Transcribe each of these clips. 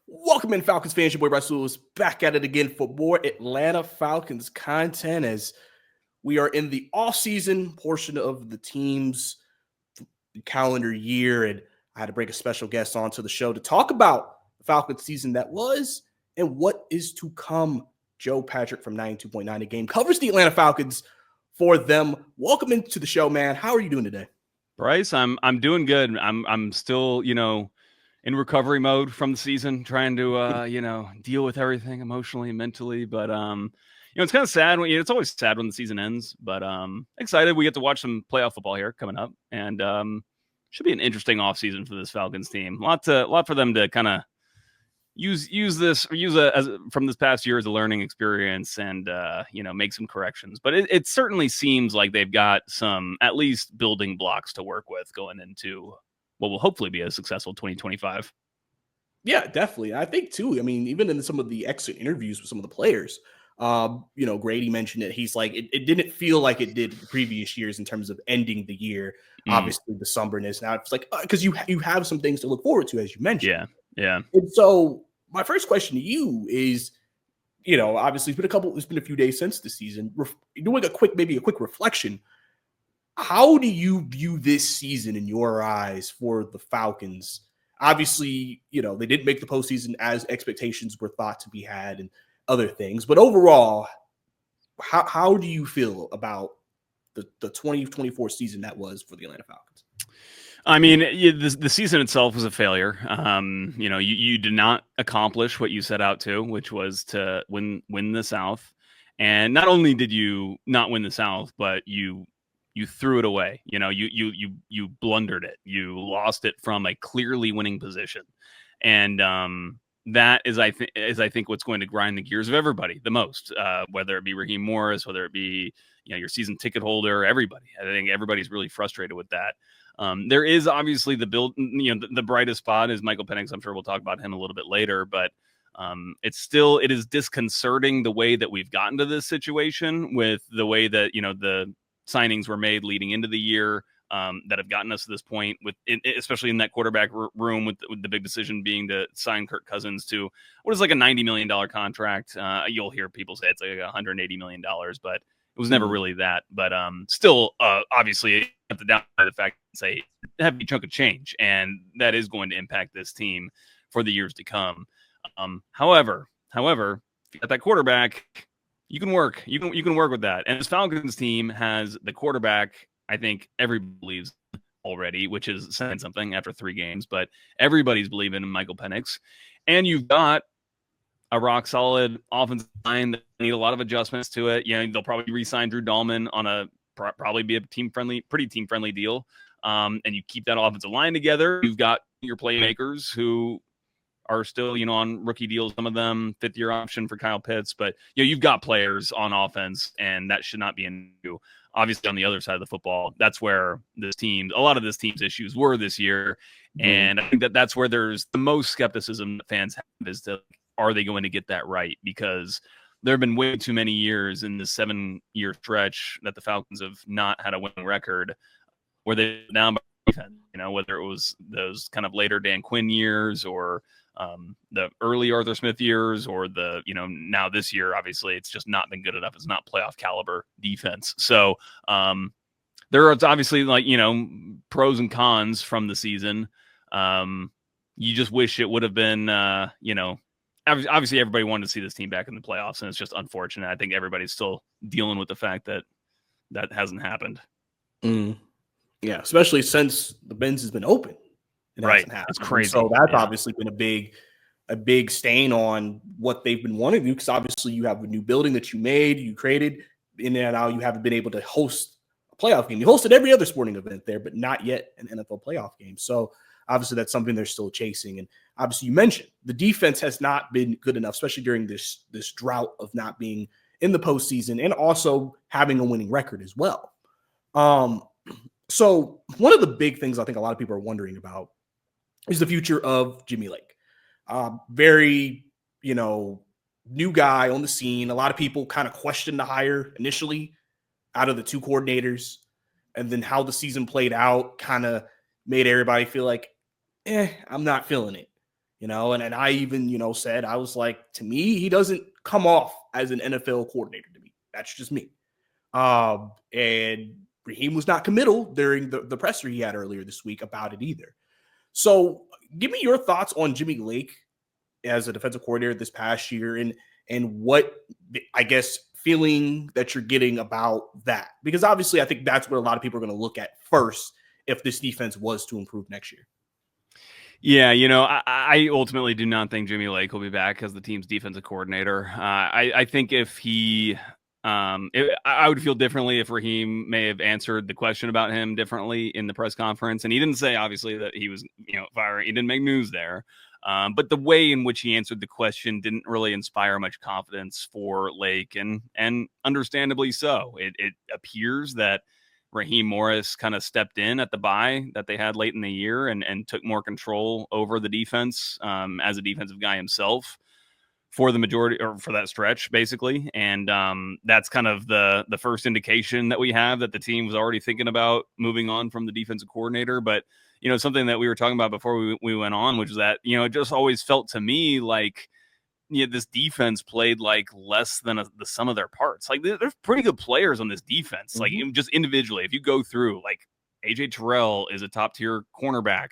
Welcome in, Falcons fans. Your boy Russell is back at it again for more Atlanta Falcons content as we are in the offseason portion of the team's calendar year. And I had to bring a special guest onto the show to talk about the Falcons season that was and what is to come. Joe Patrick from 92.9 A Game covers the Atlanta Falcons for them. Welcome into the show, man. How are you doing today? Bryce, I'm doing good. I'm still, in recovery mode from the season, trying to deal with everything emotionally and mentally. But it's kind of sad when it's always sad when the season ends. But excited we get to watch some playoff football here coming up, and should be an interesting offseason for this Falcons team. Lot for them to kind of use from this past year as a learning experience and make some corrections. But it certainly seems like they've got some at least building blocks to work with going into what will hopefully be a successful 2025. Yeah, definitely. I think too. I mean, even in some of the exit interviews with some of the players, Grady mentioned it. He's like, it didn't feel like it did the previous years in terms of ending the year. Obviously, the somberness. Now it's like because you have some things to look forward to, as you mentioned. Yeah. And so my first question to you is, obviously it's been a few days since the season. Doing a quick reflection. How do you view this season in your eyes for the Falcons? Obviously, they didn't make the postseason as expectations were thought to be had and other things. But overall, how do you feel about the 2024 season that was for the Atlanta Falcons? I mean, the season itself was a failure. You did not accomplish what you set out to, which was to win the South. And not only did you not win the South, but you threw it away. You blundered it. You lost it from a clearly winning position. And that is, I think, what's going to grind the gears of everybody the most, whether it be Raheem Morris, whether it be, your season ticket holder, everybody. I think everybody's really frustrated with that. There is obviously the brightest spot is Michael Penix. I'm sure we'll talk about him a little bit later, but it is disconcerting the way that we've gotten to this situation with the way that, the signings were made leading into the year that have gotten us to this point, especially in that quarterback room with the big decision being to sign Kirk Cousins to what is like a $90 million contract. You'll hear people say it's like $180 million, but it was never really that. But still, obviously, you have to downplay the fact that say a heavy chunk of change, and that is going to impact this team for the years to come. However, if you got that quarterback, you can work. You can work with that. And this Falcons team has the quarterback, I think everybody believes already, which is saying something after 3 games, but everybody's believing in Michael Penix. And you've got a rock solid offensive line that need a lot of adjustments to it. They'll probably re-sign Drew Dahlman on a probably be a pretty team friendly deal. And you keep that offensive line together. You've got your playmakers who are still, on rookie deals, some of them 5th-year option for Kyle Pitts, but you've got players on offense, and that should not be an issue. Obviously, on the other side of the football, that's where a lot of this team's issues were this year, and I think that's where there's the most skepticism that fans have is that are they going to get that right? Because there have been way too many years in this 7-year stretch that the Falcons have not had a winning record where they're down by defense, whether it was those kind of later Dan Quinn years or the early Arthur Smith years or the, now this year, obviously it's just not been good enough. It's not playoff caliber defense. So there are obviously pros and cons from the season. You just wish it would have been, obviously everybody wanted to see this team back in the playoffs, and it's just unfortunate. I think everybody's still dealing with the fact that that hasn't happened. Yeah, especially since the Benz has been open. Right. It's crazy. So that's obviously been a big stain on what they've been wanting to do, because obviously you have a new building that you created, and now you haven't been able to host a playoff game. You hosted every other sporting event there, but not yet an NFL playoff game. So obviously that's something they're still chasing. And obviously you mentioned the defense has not been good enough, especially during this drought of not being in the postseason and also having a winning record as well. So one of the big things I think a lot of people are wondering about is the future of Jimmy Lake. Very, new guy on the scene. A lot of people kind of questioned the hire initially out of the 2 coordinators, and then how the season played out kind of made everybody feel like, I'm not feeling it. and I even, said, I was like, to me, he doesn't come off as an NFL coordinator to me. That's just me. And Raheem was not committal during the presser he had earlier this week about it either. So give me your thoughts on Jimmy Lake as a defensive coordinator this past year and what, I guess, feeling that you're getting about that. Because obviously I think that's what a lot of people are going to look at first if this defense was to improve next year. Yeah, I ultimately do not think Jimmy Lake will be back as the team's defensive coordinator. I think if he, I would feel differently if Raheem may have answered the question about him differently in the press conference. And he didn't say, obviously, that he was, firing. He didn't make news there. But the way in which he answered the question didn't really inspire much confidence for Lake, and understandably so. It appears that Raheem Morris kind of stepped in at the bye that they had late in the year and took more control over the defense as a defensive guy himself for the majority, or for that stretch, basically. And that's kind of the first indication that we have that the team was already thinking about moving on from the defensive coordinator. But, something that we were talking about before we went on, which is that, it just always felt to me like, this defense played like less than the sum of their parts. Like there's pretty good players on this defense, like just individually. If you go through, like, AJ Terrell is a top tier cornerback.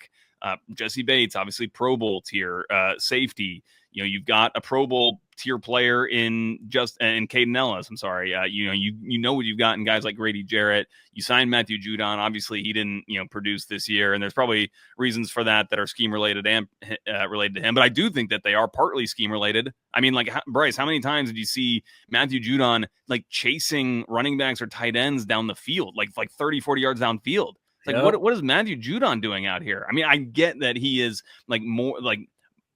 Jesse Bates, obviously Pro Bowl tier safety. You've got a Pro Bowl tier player in Caden Ellis. I'm sorry. You know what you've got in guys like Grady Jarrett. You signed Matthew Judon. Obviously, he didn't produce this year, and there's probably reasons for that are scheme related and related to him. But I do think that they are partly scheme related. I mean, like, Bryce, how many times did you see Matthew Judon like chasing running backs or tight ends down the field, like 30, 40 yards downfield? It's like, what is Matthew Judon doing out here? I mean, I get that he is like more like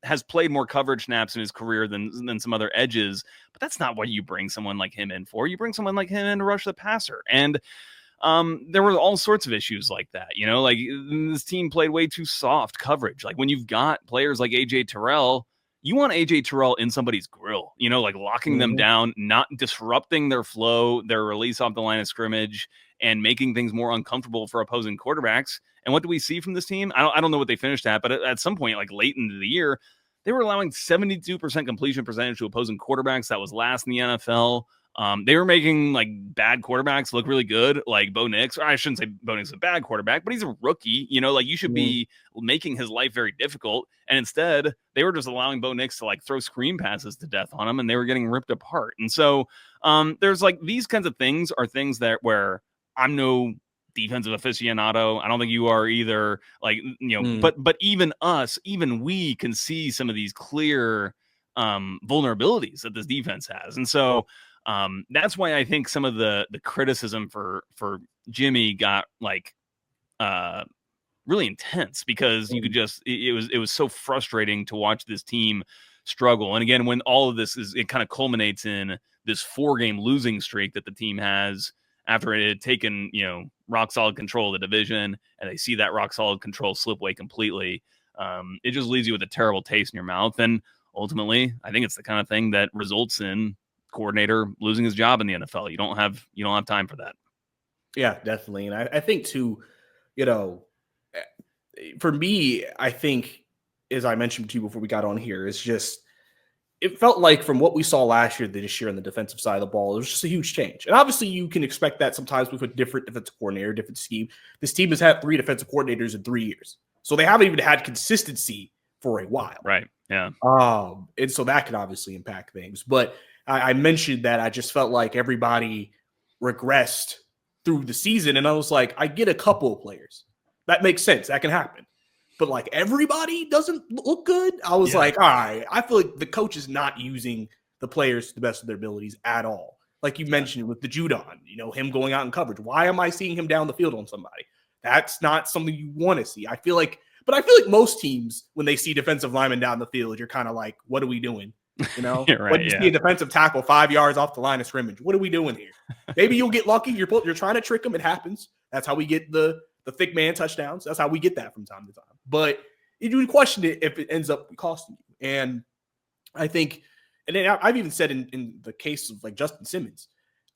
has played more coverage snaps in his career than some other edges, but that's not what you bring someone like him in for. You bring someone like him in to rush the passer. And there were all sorts of issues like that. Like, this team played way too soft coverage. Like, when you've got players like AJ Terrell, you want AJ Terrell in somebody's grill, like locking them down, not disrupting their flow, their release off the line of scrimmage, and making things more uncomfortable for opposing quarterbacks. And what do we see from this team? I don't know what they finished at, but at some point, like late into the year, they were allowing 72% completion percentage to opposing quarterbacks. That was last in the NFL. They were making like bad quarterbacks look really good, like Bo Nix. Or I shouldn't say Bo Nix is a bad quarterback, but he's a rookie. Like, you should be making his life very difficult. And instead, they were just allowing Bo Nix to like throw screen passes to death on him, and they were getting ripped apart. And so there's like these kinds of things are things that where I'm no defensive aficionado. I don't think you are either. Like, but even we can see some of these clear vulnerabilities that this defense has. And so that's why I think some of the criticism for Jimmy got like really intense, because you could just, it was so frustrating to watch this team struggle. And again, when all of this it kind of culminates in this 4-game losing streak that the team has after it had taken, rock solid control of the division, and they see that rock solid control slip away completely. It just leaves you with a terrible taste in your mouth. And ultimately, I think it's the kind of thing that results in coordinator losing his job in the NFL. You don't have time for that. Yeah, definitely. And I think too, for me, I think, as I mentioned to you before we got on here, it's just, it felt like from what we saw last year to this year on the defensive side of the ball, it was just a huge change. And obviously you can expect that sometimes with a different defensive coordinator, different scheme. This team has had 3 defensive coordinators in 3 years. So they haven't even had consistency for a while. Right. Yeah. And so that can obviously impact things. But I mentioned that I just felt like everybody regressed through the season. And I was like, I get a couple of players. That makes sense. That can happen. But like everybody doesn't look good. I was like, all right, I feel like the coach is not using the players to the best of their abilities at all. Like you mentioned with the Judon, him going out in coverage. Why am I seeing him down the field on somebody? That's not something you want to see. I feel like most teams, when they see defensive linemen down the field, you're kind of like, what are we doing? Right, when you see a defensive tackle 5 yards off the line of scrimmage, what are we doing here? Maybe you'll get lucky. You're trying to trick them. It happens. That's how we get the thick man touchdowns. That's how we get that from time to time. But you question it if it ends up costing you. And I think, and then I've even said in the case of like Justin Simmons,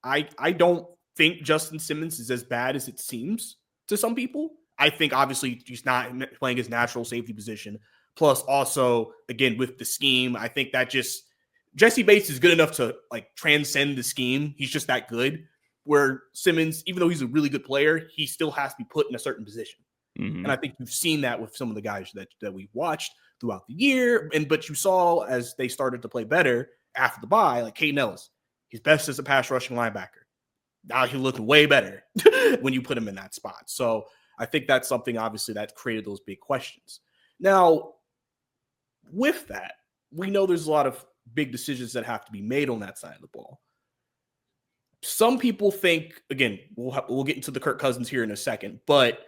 I don't think Justin Simmons is as bad as it seems to some people. I think obviously he's not playing his natural safety position, Plus, also, again, with the scheme, I think that just Jesse Bates is good enough to like transcend the scheme. He's just that good. Where Simmons, even though he's a really good player, he still has to be put in a certain position. Mm-hmm. And I think you've seen that with some of the guys that we've watched throughout the year. But you saw as they started to play better after the bye, like Caden Ellis, he's best as a pass rushing linebacker. Now he looked way better when you put him in that spot. So I think that's something obviously that created those big questions. Now, with that, we know there's a lot of big decisions that have to be made on that side of the ball. Some people think, again, we'll get into the Kirk Cousins here in a second, but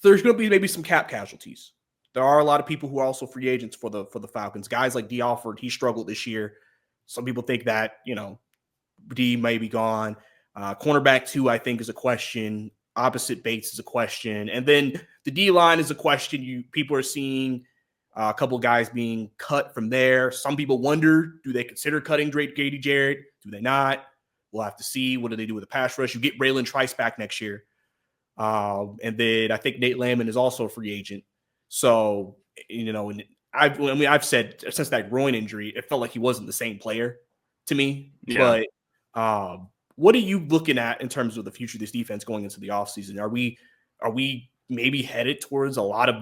there's going to be maybe some cap casualties. There are a lot of people who are also free agents for the Falcons. Guys like D. Alford, he struggled this year. Some people think that, D may be gone. Cornerback 2, I think, is a question. Opposite Bates is a question. And then the D-line is a question. People are seeing a couple guys being cut from there. Some people wonder, do they consider cutting Grady Jarrett? Do they not? We'll have to see. What do they do with the pass rush? You get Braylon Trice back next year. And then I think Nate Landman is also a free agent. So, and I've said since that groin injury, it felt like he wasn't the same player to me. Yeah. But what are you looking at in terms of the future of this defense going into the offseason? Are we maybe headed towards a lot of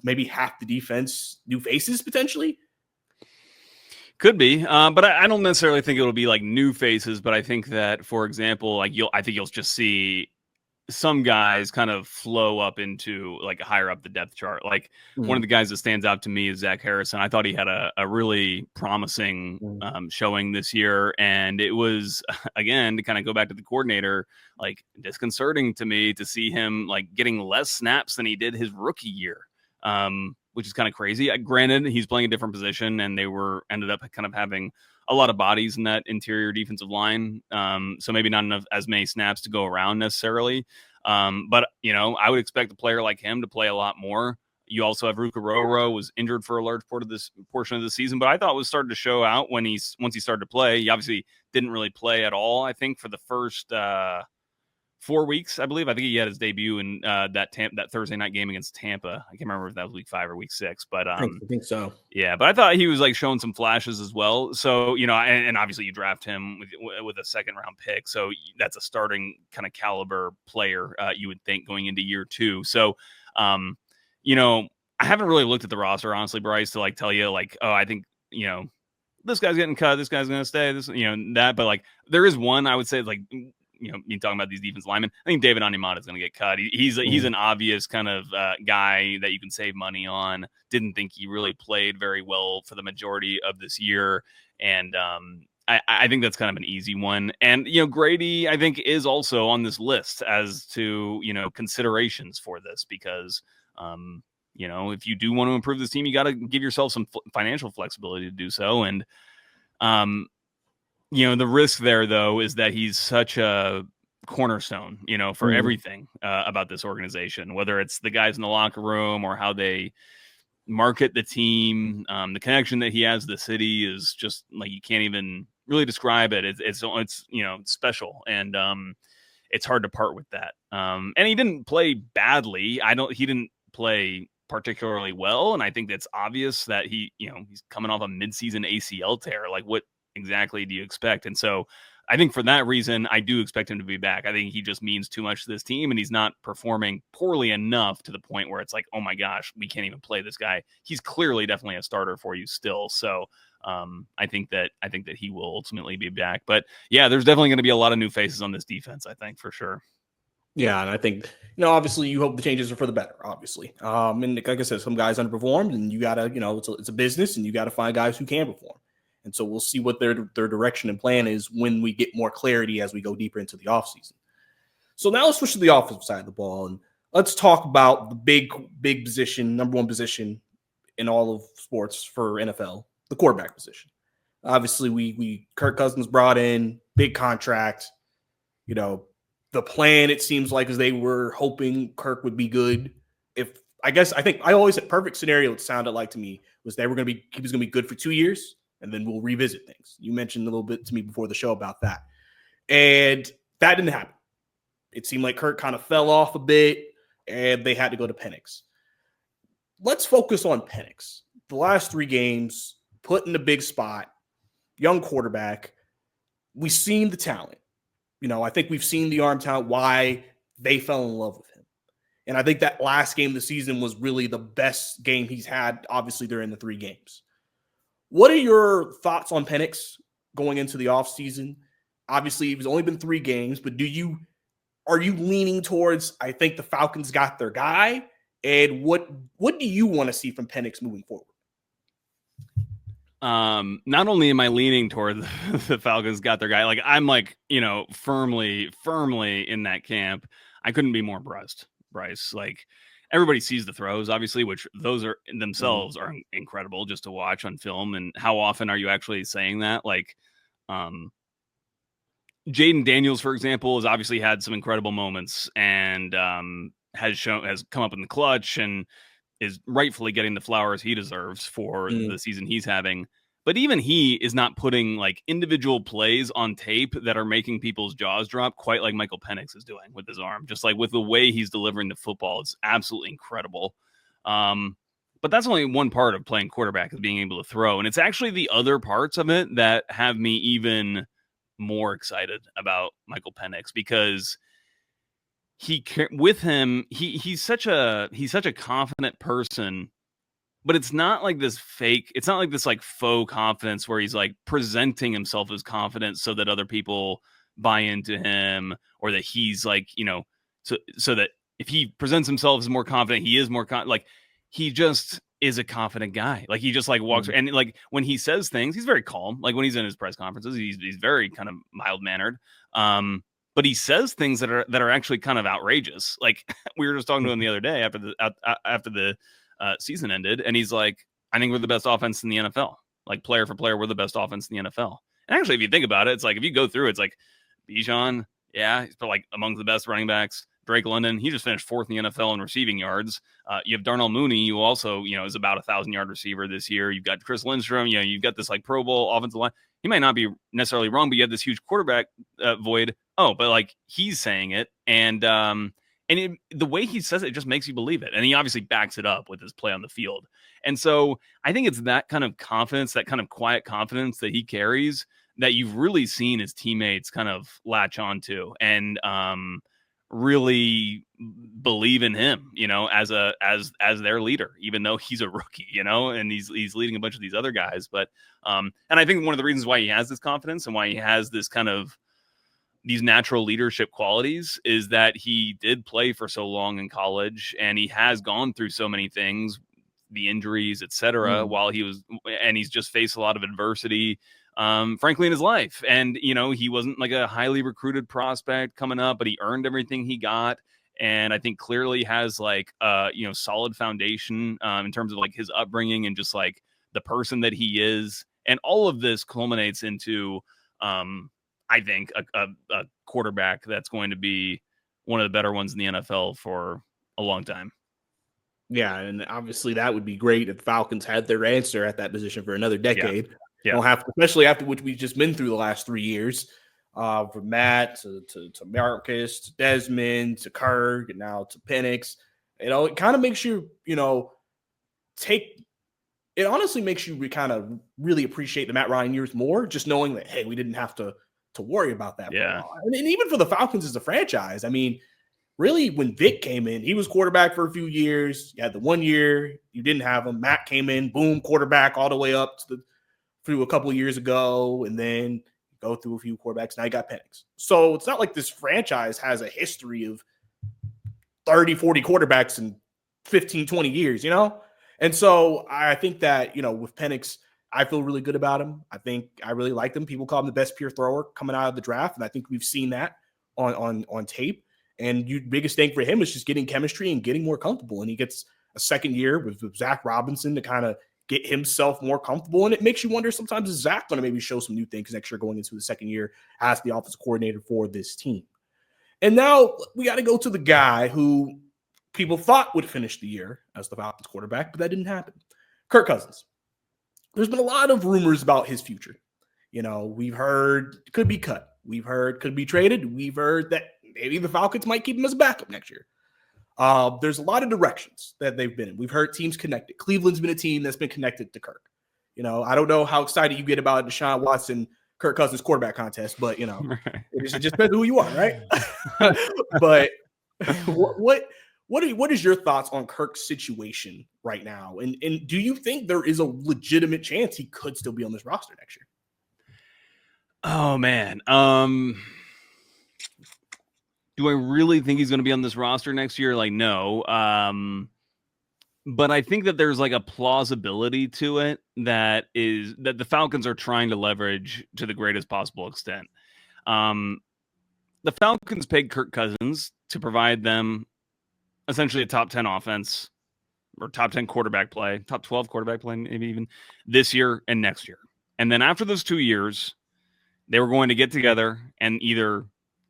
maybe half the defense, new faces potentially? Could be, but I don't necessarily think it'll be like new faces. But I think that, for example, I think you'll just see some guys kind of flow up into like higher up the depth chart. Like one of the guys that stands out to me is Zach Harrison. I thought he had a really promising showing this year. And it was, again, to kind of go back to the coordinator, like disconcerting to me to see him like getting less snaps than he did his rookie year, which is kind of crazy. Granted, he's playing a different position and they ended up kind of having a lot of bodies in that interior defensive line. So maybe not as many snaps to go around necessarily. But, I would expect a player like him to play a lot more. You also have Ruka Roro was injured for a large portion of the season, but I thought was starting to show out once he started to play. He obviously didn't really play at all, I think, for the first 4 weeks, I believe. I think he had his debut in that Thursday night game against Tampa. I can't remember if that was week 5 or week 6, but I think so. Yeah, but I thought he was like showing some flashes as well. So, and obviously you draft him with a second round pick. So that's a starting kind of caliber player, you would think, going into year 2. So, I haven't really looked at the roster, honestly, Bryce, to like tell you like, oh, I think, this guy's getting cut, this guy's going to stay, that. But like there is one, I would say, like, you talking about these defense linemen, I think David Onyemata is going to get cut. He's an obvious kind of guy that you can save money on. Didn't think he really played very well for the majority of this year. And I think that's kind of an easy one. And, Grady, I think, is also on this list as to, considerations for this because, if you do want to improve this team, you got to give yourself some financial flexibility to do so. And, the risk there, though, is that he's such a cornerstone, for everything about this organization, whether it's the guys in the locker room or how they market the team. The connection that he has to the city is just like, you can't even really describe it. It's special. And it's hard to part with that. And he didn't play badly. He didn't play particularly well. And I think that's obvious that he's coming off a midseason ACL tear. Like, what exactly do you expect? And so I think for that reason, I do expect him to be back. I think he just means too much to this team, and he's not performing poorly enough to the point where it's like, oh my gosh, we can't even play this guy. He's clearly definitely a starter for you still. So I think that he will ultimately be back. But yeah, there's definitely going to be a lot of new faces on this defense, I think, for sure. Yeah, and I think, obviously you hope the changes are for the better, obviously. And like I said, some guys underperformed, and you got to, it's a business, and you got to find guys who can perform. And so we'll see what their direction and plan is when we get more clarity as we go deeper into the offseason. So now let's switch to the offensive side of the ball, and let's talk about the big position, number one position in all of sports for NFL, the quarterback position. Obviously, we Kirk Cousins brought in, big contract. The plan, it seems like, is they were hoping Kirk would be good. I think I always said perfect scenario, it sounded like to me, was he was going to be good for 2 years, and then we'll revisit things. You mentioned a little bit to me before the show about that. And that didn't happen. It seemed like Kirk kind of fell off a bit, and they had to go to Penix. let's focus on Penix. The last 3 games, put in a big spot, young quarterback. We've seen the talent. I think we've seen the arm talent, why they fell in love with him. And I think that last game of the season was really the best game he's had, obviously, during the 3 games. What are your thoughts on Penix going into the offseason? Obviously, it's only been 3 games, but are you leaning towards, I think the Falcons got their guy? And what do you want to see from Penix moving forward? Not only am I leaning toward the Falcons got their guy, like I'm like, firmly in that camp. I couldn't be more impressed, Bryce. Like everybody sees the throws, obviously, which those are themselves are incredible just to watch on film. And how often are you actually saying that? Like, Jaden Daniels, for example, has obviously had some incredible moments and has come up in the clutch and is rightfully getting the flowers he deserves for the season he's having. But even he is not putting like individual plays on tape that are making people's jaws drop quite like Michael Penix is doing with his arm. Just like with the way he's delivering the football, it's absolutely incredible. But that's only one part of playing quarterback, is being able to throw. And it's actually the other parts of it that have me even more excited about Michael Penix, because he's such a confident person, but it's not like this fake, it's not like this like faux confidence where he's like presenting himself as confident so that other people buy into him, or that he's like, so that if he presents himself as more confident, he is more like he just is a confident guy. Like he just like walks and like when he says things, he's very calm. Like when he's in his press conferences, he's very kind of mild mannered. But he says things that are actually kind of outrageous. Like we were just talking to him the other day after the season ended, and he's like, "I think we're the best offense in the NFL. Like player for player, we're the best offense in the NFL." And actually, if you think about it, it's like if you go through, it's like Bijan, yeah, he's like among the best running backs. Drake London, he just finished 4th in the NFL in receiving yards. You have Darnell Mooney, who also, is about 1,000-yard receiver this year. You've got Chris Lindstrom, you've got this like Pro Bowl offensive line. He might not be necessarily wrong, but you have this huge quarterback void. Oh, but like he's saying it, and the way he says it just makes you believe it. And he obviously backs it up with his play on the field. And so I think it's that kind of confidence, that kind of quiet confidence that he carries, that you've really seen his teammates kind of latch onto and really believe in him, as their leader, even though he's a rookie, and he's leading a bunch of these other guys. But and I think one of the reasons why he has this confidence and why he has this kind of these natural leadership qualities is that he did play for so long in college, and he has gone through so many things, the injuries, etc., while he's just faced a lot of adversity, frankly, in his life. And, he wasn't like a highly recruited prospect coming up, but he earned everything he got. And I think clearly has like, solid foundation in terms of like his upbringing and just like the person that he is. And all of this culminates into, I think, a quarterback that's going to be one of the better ones in the NFL for a long time. Yeah, and obviously that would be great if the Falcons had their answer at that position for another decade. Yeah. Don't have to, especially after what we've just been through the last 3 years, from Matt to Marcus to Desmond to Kirk and now to Penix. It kind of makes you, it honestly makes you kind of really appreciate the Matt Ryan years more, just knowing that, hey, we didn't have to worry about that. Yeah. And even for the Falcons as a franchise, I mean, really, when Vic came in, he was quarterback for a few years. You had the 1 year, you didn't have him. Matt came in, boom, quarterback all the way up through a couple of years ago, and then go through a few quarterbacks. Now you got Penix. So it's not like this franchise has a history of 30, 40 quarterbacks in 15, 20 years, And so I think that, with Penix, I feel really good about him. I think I really like him. People call him the best pure thrower coming out of the draft, and I think we've seen that on tape. And biggest thing for him is just getting chemistry and getting more comfortable. And he gets a second year with Zach Robinson to kind of get himself more comfortable. And it makes you wonder sometimes, is Zach going to maybe show some new things next year going into the second year as the offensive coordinator for this team? And now we got to go to the guy who people thought would finish the year as the Falcons quarterback, but that didn't happen. Kirk Cousins. There's been a lot of rumors about his future. We've heard could be cut. We've heard could be traded. We've heard that maybe the Falcons might keep him as a backup next year. There's a lot of directions that they've been in. We've heard teams connected. Cleveland's been a team that's been connected to Kirk. I don't know how excited you get about Deshaun Watson, Kirk Cousins quarterback contest, but it just depends on who you are, right? But what is your thoughts on Kirk's situation right now? And do you think there is a legitimate chance he could still be on this roster next year? Oh man. Do I really think he's going to be on this roster next year? Like, no. But I think that there's like a plausibility to it that the Falcons are trying to leverage to the greatest possible extent. The Falcons paid Kirk Cousins to provide them essentially a top 10 offense or top 10 quarterback play, top 12 quarterback play, maybe even this year and next year. And then after those 2 years, they were going to get together and either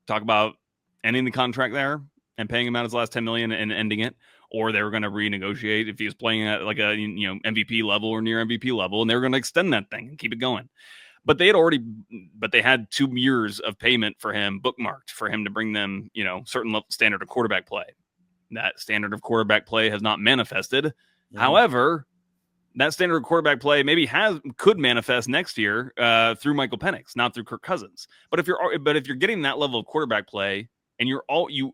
talk about ending the contract there and paying him out his last $10 million and ending it, or they were going to renegotiate if he was playing at like a MVP level or near MVP level, and they were going to extend that thing and keep it going. But they had 2 years of payment for him bookmarked for him to bring them, certain level standard of quarterback play. That standard of quarterback play has not manifested. Mm-hmm. However, that standard of quarterback play maybe could manifest next year through Michael Penix, not through Kirk Cousins. But if you're getting that level of quarterback play and you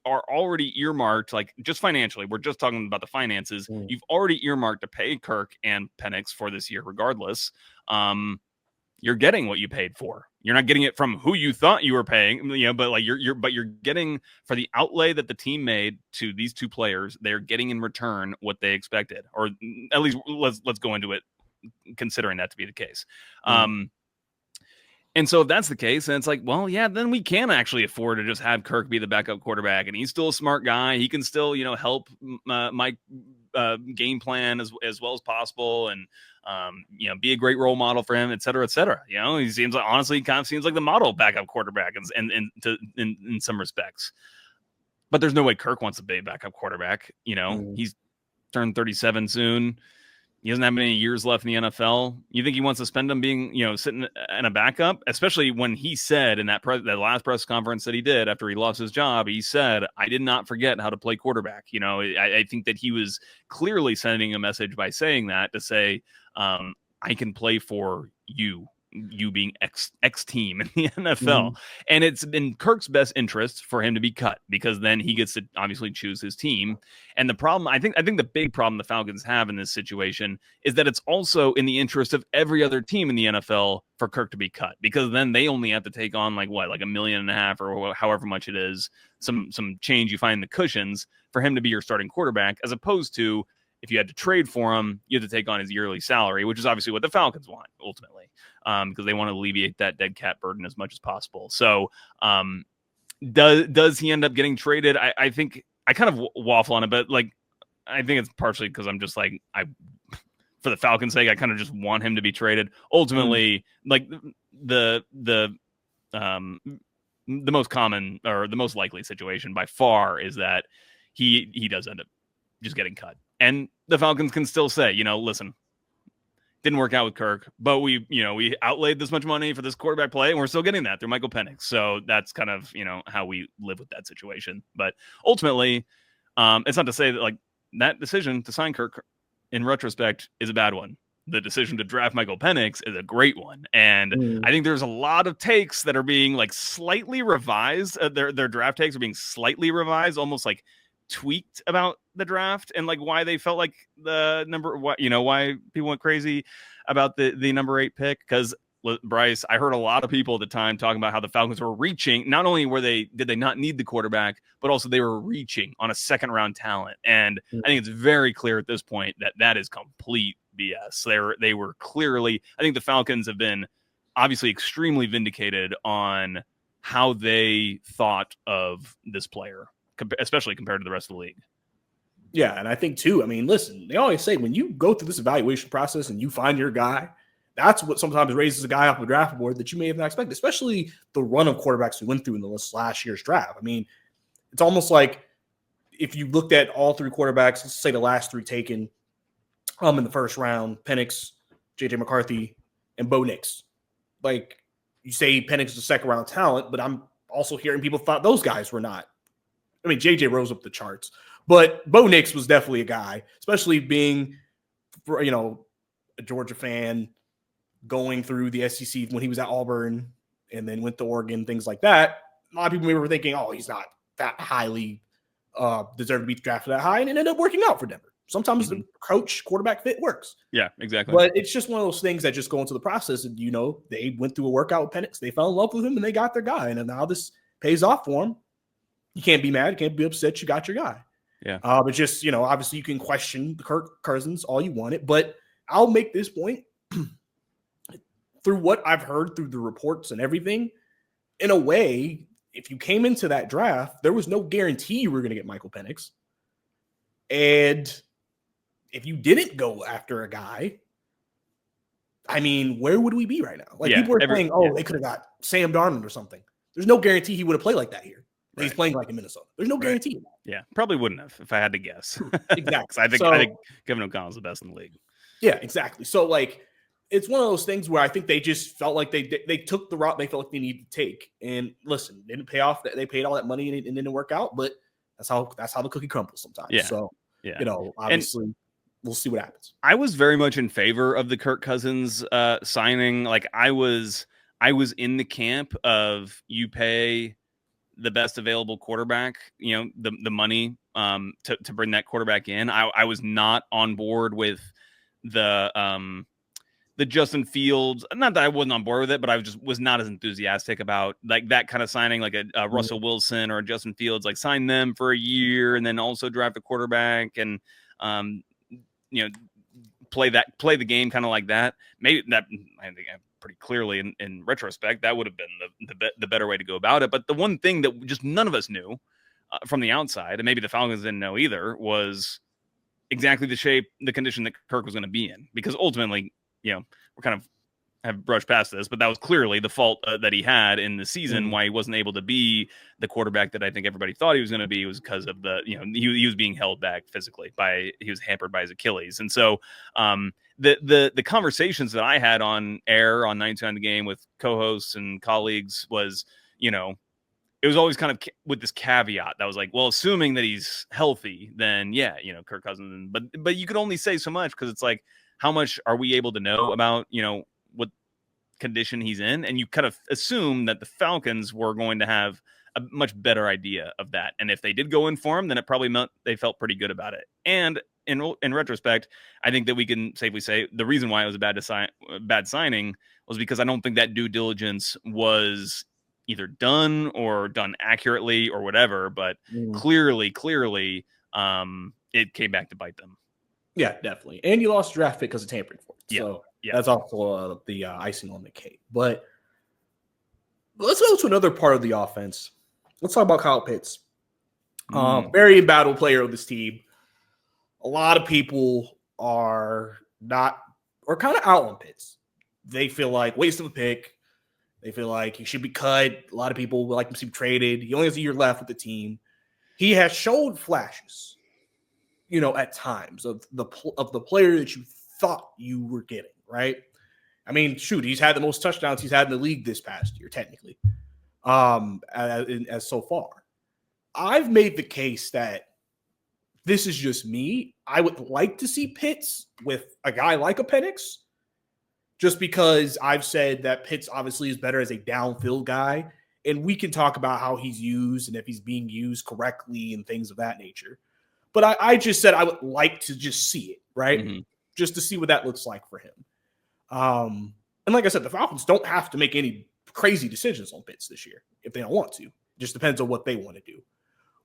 are already earmarked, like just financially, we're just talking about the finances. Mm. You've already earmarked to pay Kirk and Penix for this year, regardless. You're getting what you paid for. You're not getting it from who you thought you were paying, but like you're getting for the outlay that the team made to these 2 players. They're getting in return what they expected, or at least let's go into it considering that to be the case. Mm. And so if that's the case, then it's like, well, yeah, then we can actually afford to just have Kirk be the backup quarterback, and he's still a smart guy. He can still, help Mike game plan as well as possible, and be a great role model for him, et cetera, et cetera. He seems like, honestly, he kind of seems like the model backup quarterback in some respects. But there's no way Kirk wants to be a backup quarterback. He's turned 37 soon. He doesn't have many years left in the NFL. You think he wants to spend them being, sitting in a backup? Especially when he said in that last press conference that he did after he lost his job, he said, "I did not forget how to play quarterback." I think that he was clearly sending a message by saying that to say, I can play for you being X team in the NFL. And it's in Kirk's best interest for him to be cut, because then he gets to obviously choose his team. And the problem, I think the big problem the Falcons have in this situation is that it's also in the interest of every other team in the NFL for Kirk to be cut, because then they only have to take on like $1.5 million or however much it is, some change you find in the cushions for him to be your starting quarterback, as opposed to if you had to trade for him, you have to take on his yearly salary, which is obviously what the Falcons want ultimately, because they want to alleviate that dead cap burden as much as possible. So does he end up getting traded? I think I kind of waffle on it, but like, I think it's partially because I'm just like, for the Falcons' sake, I kind of just want him to be traded. Ultimately, like the most common or the most likely situation by far is that he does end up just getting cut. And the Falcons can still say, listen, didn't work out with Kirk, but we outlaid this much money for this quarterback play, and we're still getting that through Michael Penix. So that's kind of, how we live with that situation. But ultimately, it's not to say that like that decision to sign Kirk in retrospect is a bad one. The decision to draft Michael Penix is a great one. And I think there's a lot of takes that are being like slightly revised. Their draft takes are being slightly revised, almost like tweaked about the draft and like why they felt like the number, why people went crazy about the number 8 pick. Because Bryce, I heard a lot of people at the time talking about how the Falcons were reaching. Not only did they not need the quarterback, but also they were reaching on a second round talent. And I think it's very clear at this point that is complete BS. They were clearly, I think the Falcons have been obviously extremely vindicated on how they thought of this player, especially compared to the rest of the league. Yeah, and I think too, listen, they always say when you go through this evaluation process and you find your guy, that's what sometimes raises a guy off the draft board that you may have not expected, especially the run of quarterbacks we went through in the last year's draft. It's almost like if you looked at all 3 quarterbacks, let's say the last 3 taken in the first round, Penix, J.J. McCarthy, and Bo Nix. Like, you say Penix is a second-round talent, but I'm also hearing people thought those guys were not. JJ rose up the charts. But Bo Nix was definitely a guy, especially being, a Georgia fan, going through the SEC when he was at Auburn and then went to Oregon, things like that. A lot of people were thinking, oh, he's not that highly deserved to be drafted that high, and it ended up working out for Denver. Sometimes the coach quarterback fit works. Yeah, exactly. But it's just one of those things that just go into the process. And, they went through a workout with Penix. They fell in love with him and they got their guy. And now this pays off for him. You can't be mad. You can't be upset. You got your guy. Yeah. But just, obviously you can question the Kirk Cousins all you want it. But I'll make this point through what I've heard through the reports and everything. In a way, if you came into that draft, there was no guarantee you were going to get Michael Penix. And if you didn't go after a guy, I mean, where would we be right now? Like people are saying, they could have got Sam Darnold or something. There's no guarantee he would have played like that here. Right. He's playing like in Minnesota. There's no guarantee. Right. Yeah, probably wouldn't have if I had to guess. Exactly. I think Kevin O'Connell's the best in the league. Yeah, exactly. So it's one of those things where I think they just felt like they took the route they felt like they needed to take. And listen, they didn't pay off. They paid all that money and it didn't work out. But that's how the cookie crumbles sometimes. Yeah. So obviously. We'll see what happens. I was very much in favor of the Kirk Cousins signing. Like I was in the camp of you pay the best available quarterback, the money to bring that quarterback in. I was not on board with the Justin Fields. Not that I wasn't on board with it, but I was not as enthusiastic about like that kind of signing, like a Russell Wilson or a Justin Fields, like sign them for a year and then also draft a quarterback and play the game kind of like that. Maybe that I think pretty clearly in retrospect that would have been the better way to go about it. But the one thing that just none of us knew from the outside, and maybe the Falcons didn't know either, was exactly the condition that Kirk was going to be in. Because ultimately, we're kind of have brushed past this, but that was clearly the fault that he had in the season. Why he wasn't able to be the quarterback that I think everybody thought he was going to be was because of he was being held back physically he was hampered by his Achilles. And so the conversations that I had on air on 99 The Game with co-hosts and colleagues was, it was always kind of with this caveat that was like, well, assuming that he's healthy, then Kirk Cousins, but you could only say so much because it's like, how much are we able to know about, what condition he's in? And you kind of assume that the Falcons were going to have a much better idea of that. And if they did go in for him, then it probably meant they felt pretty good about it. And in retrospect, I think that we can safely say the reason why it was a bad signing was because I don't think that due diligence was either done or done accurately or whatever, but clearly, it came back to bite them. Yeah, definitely. And you lost draft pick because of tampering for it. Yeah. So that's also the icing on the cake. But let's go to another part of the offense. Let's talk about Kyle Pitts. Very embattled player of this team. A lot of people are kind of out on Pitts. They feel like waste of a pick. They feel like he should be cut. A lot of people would like him to be traded. He only has a year left with the team. He has showed flashes, at times of the player that you thought you were getting, right? I mean, shoot, he's had the most touchdowns he's had in the league this past year, technically, as so far. I've made the case that this is just me. I would like to see Pitts with a guy like a Penix, just because I've said that Pitts obviously is better as a downfield guy, and we can talk about how he's used and if he's being used correctly and things of that nature. But I just said I would like to just see it, right? Mm-hmm. Just to see what that looks like for him. And like I said, the Falcons don't have to make any crazy decisions on Pitts this year if they don't want to. It just depends on what they want to do.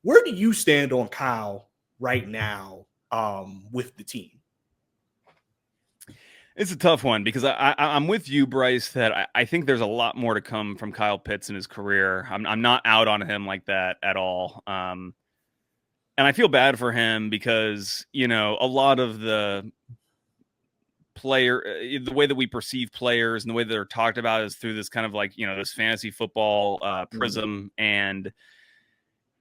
Where do you stand on Kyle right now with the team? It's a tough one because I'm with you, Bryce, that I think there's a lot more to come from Kyle Pitts in his career. I'm not out on him like that at all. And I feel bad for him because, a lot of the way that we perceive players and the way that they're talked about is through this kind of like, this fantasy football prism. And,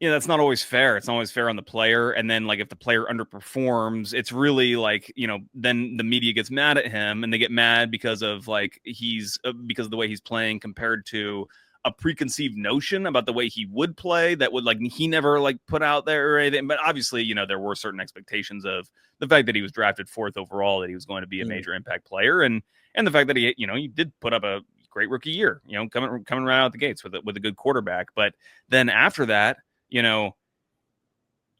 that's not always fair. It's not always fair on the player. And then like if the player underperforms, it's really like, then the media gets mad at him and they get mad because of like because of the way he's playing compared to a preconceived notion about the way he would play that would like he never like put out there or anything. But obviously, you know, there were certain expectations of the fact that he was drafted 4th overall, that he was going to be a major impact player, and the fact that he, you know, he did put up a great rookie year, you know, coming right out the gates with a good quarterback. But then after that, you know,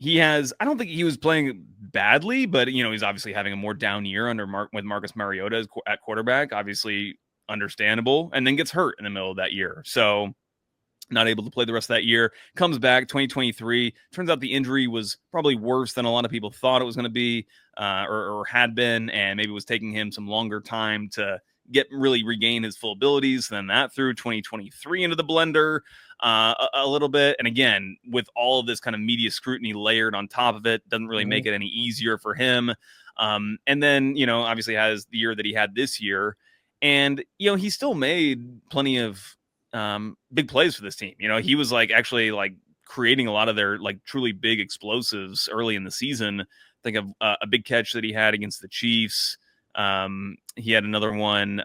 I don't think he was playing badly, but, you know, he's obviously having a more down year with Marcus Mariota at quarterback, obviously understandable, and then gets hurt in the middle of that year. So not able to play the rest of that year, comes back 2023. Turns out the injury was probably worse than a lot of people thought it was going to be, or had been, and maybe was taking him some longer time to regain his full abilities. Then that threw 2023 into the blender a little bit. And again, with all of this kind of media scrutiny layered on top of it, doesn't really make it any easier for him. And then, you know, obviously has the year that he had this year. And, you know, he still made plenty of big plays for this team. You know, he was like actually like creating a lot of their like truly big explosives early in the season. Think of a big catch that he had against the Chiefs. He had another one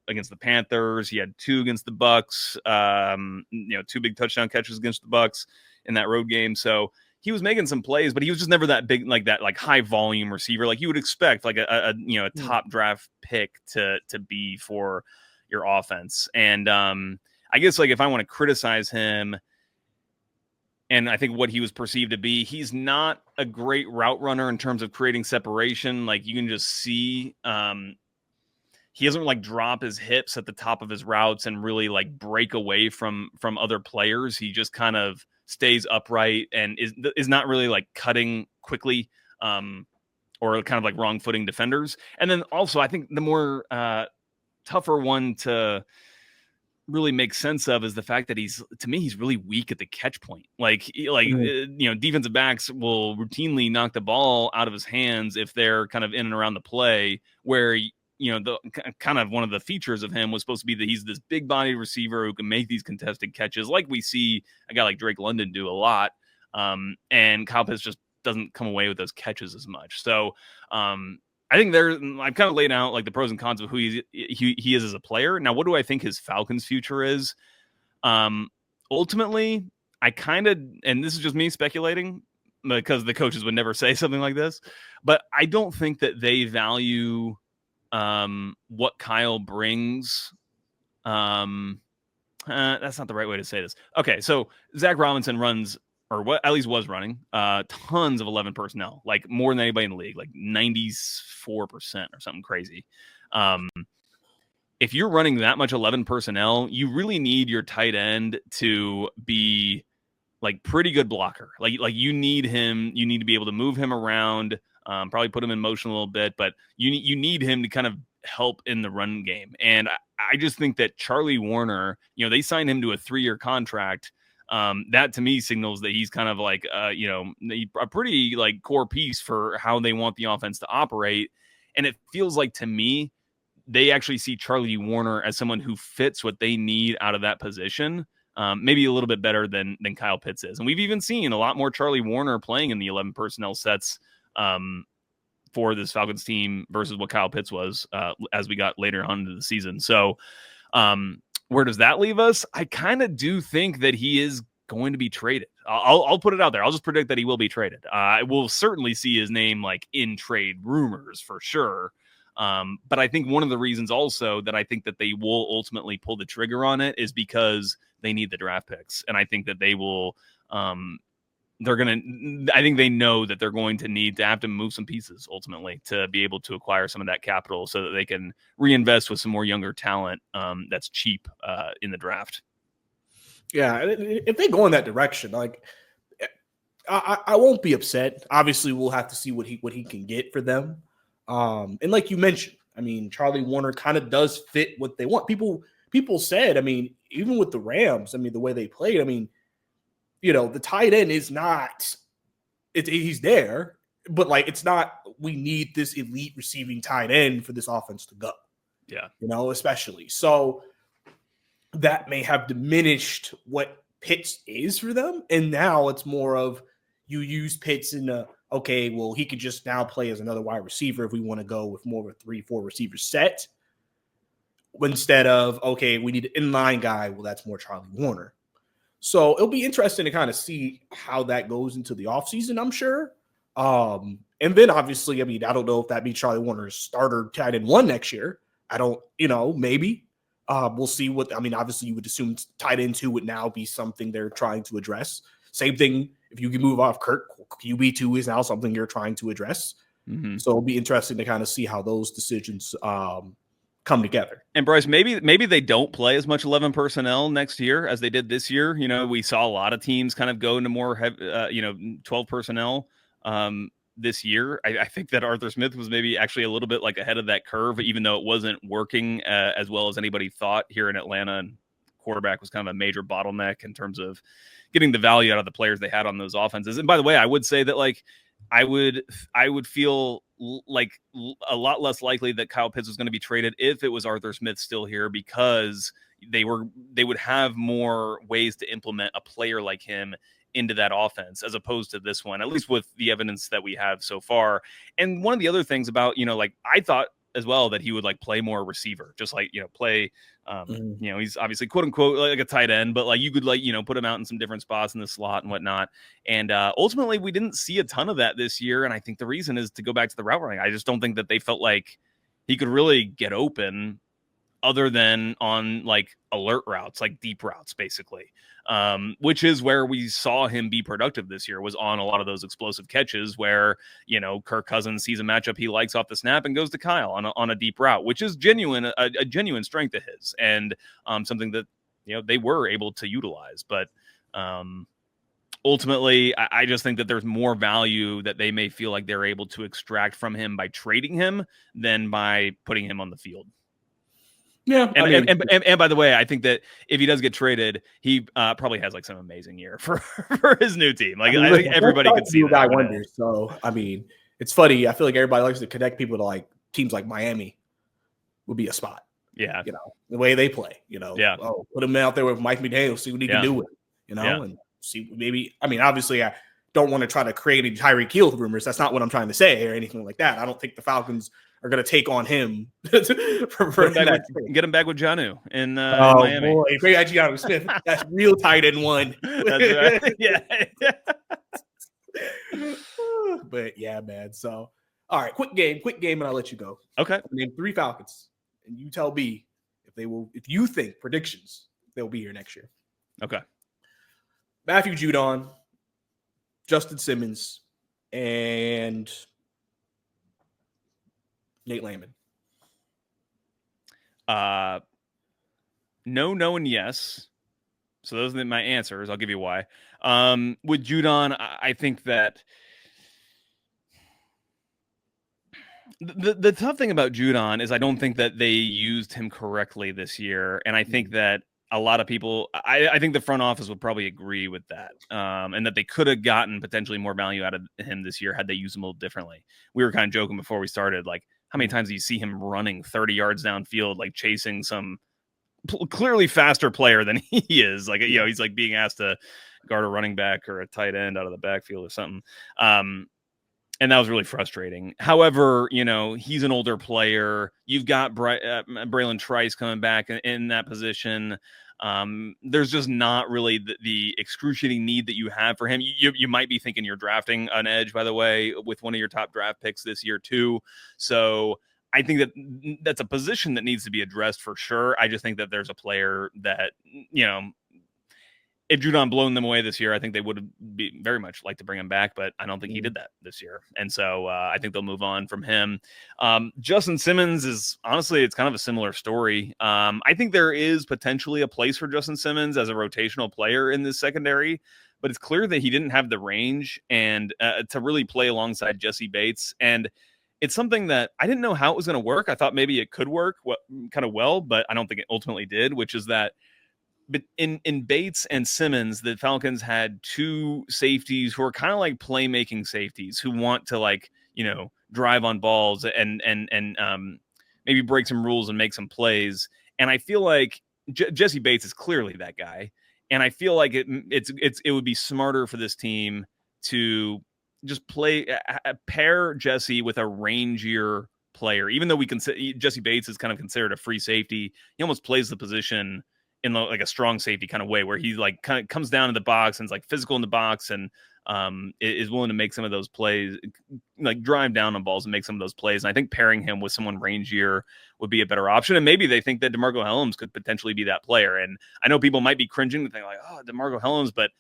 against the Panthers. He had 2 against the Bucks. You know, 2 big touchdown catches against the Bucks in that road game. So he was making some plays, but he was just never that big, like that, like high volume receiver, like you would expect, like a top draft pick to be for your offense. And I guess like if I want to criticize him, and I think what he was perceived to be, he's not a great route runner in terms of creating separation. Like you can just see, he doesn't like drop his hips at the top of his routes and really like break away from other players. He just kind of stays upright and is not really like cutting quickly, or kind of like wrong footing defenders. And then also I think the more tougher one to really make sense of is the fact that he's really weak at the catch point. Like you know, defensive backs will routinely knock the ball out of his hands if they're kind of in and around the play, where, you know, the kind of one of the features of him was supposed to be that he's this big body receiver who can make these contested catches, like we see a guy like Drake London do a lot. And Kyle Pitts just doesn't come away with those catches as much. So I think I've kind of laid out like the pros and cons of who he is as a player. Now, what do I think his Falcons future is? Ultimately, I kind of, and this is just me speculating because the coaches would never say something like this, but I don't think that they value what Kyle brings. That's not the right way to say this. Okay, so Zach Robinson runs, or what at least was running, tons of 11 personnel, like more than anybody in the league, like 94% or something crazy. If you're running that much 11 personnel, you really need your tight end to be like pretty good blocker. Like you need him, you need to be able to move him around, probably put him in motion a little bit, but you need him to kind of help in the run game. And I just think that Charlie Warner, you know, they signed him to a 3-year contract. That to me signals that he's kind of like, you know, a pretty like core piece for how they want the offense to operate. And it feels like to me, they actually see Charlie Warner as someone who fits what they need out of that position. Maybe a little bit better than Kyle Pitts is. And we've even seen a lot more Charlie Warner playing in the 11 personnel sets for this Falcons team versus what Kyle Pitts was as we got later on into the season. So, where does that leave us? I kind of do think that he is going to be traded. I'll put it out there. I'll just predict that he will be traded. I will certainly see his name like in trade rumors for sure. But I think one of the reasons also that I think that they will ultimately pull the trigger on it is because they need the draft picks. And I think that they will, I think they know that they're going to need to have to move some pieces ultimately to be able to acquire some of that capital so that they can reinvest with some more younger talent that's cheap in the draft. Yeah, if they go in that direction, like I won't be upset. Obviously, we'll have to see what he can get for them. And like you mentioned, I mean, Charlie Warner kind of does fit what they want. People said, I mean, even with the Rams, I mean, the way they played, I mean, you know, the tight end is not, he's there, but like, it's not, we need this elite receiving tight end for this offense to go. Yeah. You know, especially. So that may have diminished what Pitts is for them. And now it's more of you use Pitts in a, okay, well, he could just now play as another wide receiver if we want to go with more of a 3-4 receiver set. instead of, okay, we need an inline guy. Well, that's more Charlie Warner. So it'll be interesting to kind of see how that goes into the offseason, I'm sure. And then obviously, I mean, I don't know if that means Charlie Warner's starter tight end 1 next year. I don't, maybe. We'll see what, I mean, obviously you would assume tight end 2 would now be something they're trying to address. Same thing, if you can move off Kirk, QB2 is now something you're trying to address. Mm-hmm. So it'll be interesting to kind of see how those decisions come together. And Bryce, maybe they don't play as much 11 personnel next year as they did this year. We saw a lot of teams kind of go into more 12 personnel this year. I think that Arthur Smith was maybe actually a little bit like ahead of that curve, even though it wasn't working as well as anybody thought here in Atlanta. And quarterback was kind of a major bottleneck in terms of getting the value out of the players they had on those offenses. And by the way, I would say that I would feel like a lot less likely that Kyle Pitts was going to be traded if it was Arthur Smith still here, because they would have more ways to implement a player like him into that offense as opposed to this one, at least with the evidence that we have so far. And one of the other things about, I thought as well that he would play more receiver, just play, he's obviously quote unquote like a tight end, but you could put him out in some different spots in the slot and whatnot. And ultimately we didn't see a ton of that this year. And I think the reason is to go back to the route running. I just don't think that they felt like he could really get open other than on alert routes, deep routes, basically, which is where we saw him be productive this year, was on a lot of those explosive catches where, Kirk Cousins sees a matchup he likes off the snap and goes to Kyle on a deep route, which is a genuine strength of his, and something that, they were able to utilize. But ultimately, I just think that there's more value that they may feel like they're able to extract from him by trading him than by putting him on the field. Yeah, and by the way, I think that if he does get traded, he probably has some amazing year for his new team. I think everybody could see that. I wonder. So I mean, it's funny. I feel like everybody likes to connect people to teams like Miami would be a spot. Yeah, the way they play. Yeah. Oh, put him out there with Mike McDaniel, see what he can do with it. And see maybe. I mean, obviously, I don't want to try to create any Tyreek Hill rumors. That's not what I'm trying to say or anything like that. I don't think the Falcons are going to take on him. Get him back with Jonnu in Miami. Boy, great Jonnu Smith. That's real tight end 1. That's right. Yeah. But yeah, man. So, all right, quick game, and I'll let you go. Okay. I'll name 3 Falcons, and you tell me if you think predictions they'll be here next year. Okay. Matthew Judon, Justin Simmons, and Nate Landman. No, and yes. So those are my answers. I'll give you why. With Judon, I think that the tough thing about Judon is I don't think that they used him correctly this year, and I think that a lot of people, I think the front office would probably agree with that, and that they could have gotten potentially more value out of him this year had they used him a little differently. We were kind of joking before we started, how many times do you see him running 30 yards downfield, chasing some clearly faster player than he is? He's being asked to guard a running back or a tight end out of the backfield or something. And that was really frustrating. However, he's an older player. You've got Braylon Trice coming back in that position. There's just not really the excruciating need that you have for him. You might be thinking you're drafting an edge, by the way, with one of your top draft picks this year too. So I think that's a position that needs to be addressed for sure. I just think that there's a player that, if Judon blown them away this year, I think they would be very much like to bring him back, but I don't think he did that this year. And so I think they'll move on from him. Justin Simmons is honestly, it's kind of a similar story. I think there is potentially a place for Justin Simmons as a rotational player in this secondary, but it's clear that he didn't have the range and to really play alongside Jesse Bates. And it's something that I didn't know how it was going to work. I thought maybe it could work kind of well, but I don't think it ultimately did, which is that but in Bates and Simmons, the Falcons had 2 safeties who are kind of like playmaking safeties who want to drive on balls and maybe break some rules and make some plays. And I feel like Jesse Bates is clearly that guy. And I feel like it would be smarter for this team to just pair Jesse with a rangier player. Even though we consider Jesse Bates is kind of considered a free safety, he almost plays the position in like a strong safety kind of way, where he's like kind of comes down in the box and is like physical in the box and is willing to make some of those plays, like drive down on balls and make some of those plays. And I think pairing him with someone rangier would be a better option. And maybe they think that DeMarco Hellams could potentially be that player. And I know people might be cringing to think like, oh, DeMarco Hellams, but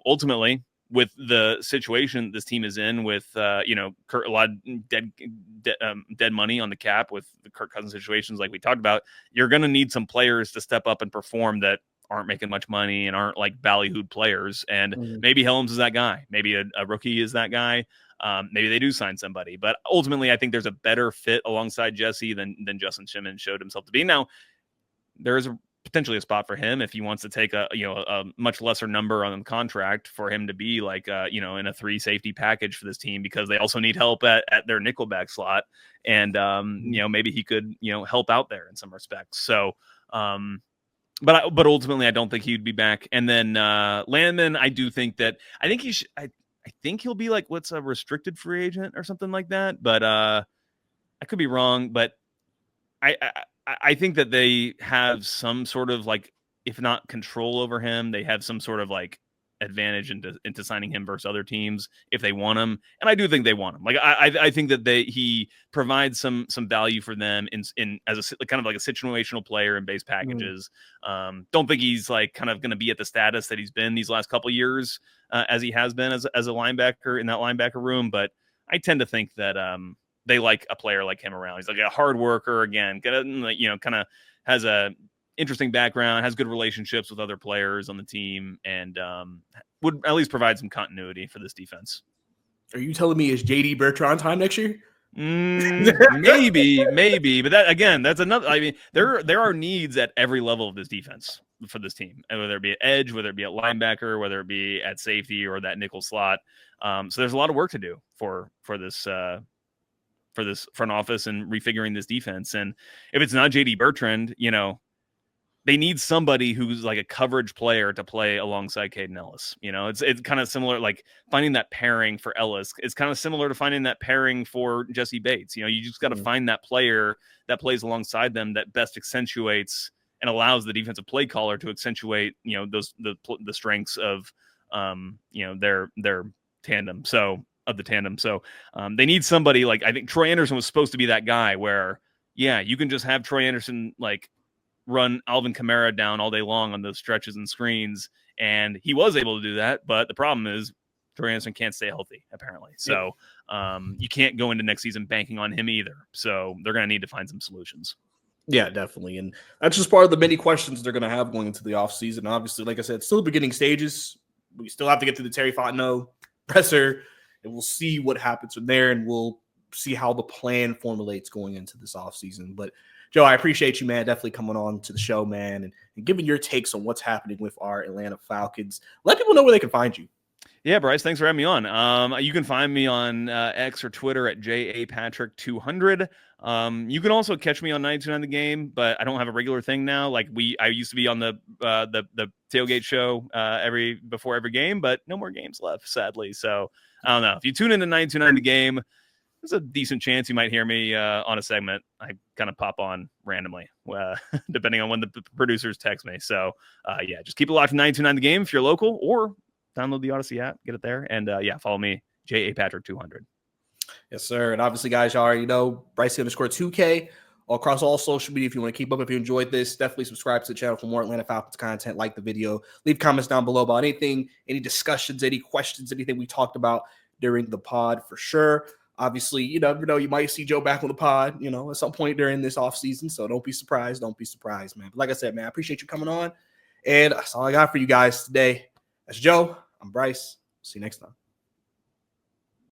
ultimately, with the situation this team is in, with Kirk, a lot of dead money on the cap with the Kirk Cousins situations like we talked about, you're going to need some players to step up and perform that aren't making much money and aren't like ballyhooed players. And maybe Hellams is that guy. Maybe a rookie is that guy. Maybe they do sign somebody. But ultimately, I think there's a better fit alongside Jesse than Justin Shimon showed himself to be. Now, there is potentially a spot for him if he wants to take a much lesser number on the contract for him to be like in a 3 safety package for this team, because they also need help at their nickelback slot, and maybe he could help out there in some respects. So but ultimately I don't think he'd be back. And then Landman, I think he'll be like what's a restricted free agent or something like that, but I could be wrong. But I think that they have some sort of like, if not control over him, they have some sort of like advantage into signing him versus other teams if they want him. And I do think they want him. Like I think that he provides some value for them in as a kind of like a situational player in base packages. Don't think he's like kind of going to be at the status that he's been these last couple of years as he has been as a linebacker in that linebacker room. But I tend to think that they like a player like him around. He's like a hard worker, again, kind of has a interesting background, has good relationships with other players on the team, and would at least provide some continuity for this defense. Are you telling me it's JD Bertrand time next year? Maybe, but that again, that's another. I mean, there are needs at every level of this defense for this team, and whether it be at edge, whether it be at linebacker, whether it be at safety or that nickel slot. So there's a lot of work to do for this front office and refiguring this defense. And if it's not JD Bertrand, they need somebody who's like a coverage player to play alongside Caden Ellis. It's kind of similar, like finding that pairing for Ellis. It's kind of similar to finding that pairing for Jesse Bates. You just got to find that player that plays alongside them that best accentuates and allows the defensive play caller to accentuate, the strengths of, their tandem. So they need somebody like, I think Troy Anderson was supposed to be that guy where, you can just have Troy Anderson like run Alvin Kamara down all day long on those stretches and screens. And he was able to do that. But the problem is Troy Anderson can't stay healthy, apparently. So you can't go into next season banking on him either. So they're going to need to find some solutions. Yeah, definitely. And that's just part of the many questions they're going to have going into the offseason. Obviously, like I said, still the beginning stages. We still have to get to the Terry Fontenot presser, and we'll see what happens from there, and we'll see how the plan formulates going into this offseason. But Joe, I appreciate you, man, definitely coming on to the show, man, and giving your takes on what's happening with our Atlanta Falcons. Let people know where they can find you. Yeah, Bryce, thanks for having me on. You can find me on X or Twitter at JAPatrick200. You can also catch me on 92.9 The Game, but I don't have a regular thing now. Like I used to be on the tailgate show before every game, but no more games left, sadly. So I don't know. If you tune into 92.9 The Game, there's a decent chance you might hear me on a segment. I kind of pop on randomly, depending on when the producers text me. So, just keep it locked to 92.9 The Game if you're local, or download the Odyssey app, get it there. And, follow me, JAPatrick200. Yes, sir. And obviously, guys, you already know, Bryce_2K across all social media. If you want to keep up, if you enjoyed this, definitely subscribe to the channel for more Atlanta Falcons content. Like the video. Leave comments down below about anything, any discussions, any questions, anything we talked about during the pod for sure. Obviously, you never know. You might see Joe back on the pod, at some point during this offseason. So don't be surprised. Don't be surprised, man. But like I said, man, I appreciate you coming on. And that's all I got for you guys today. That's Joe. I'm Bryce. See you next time.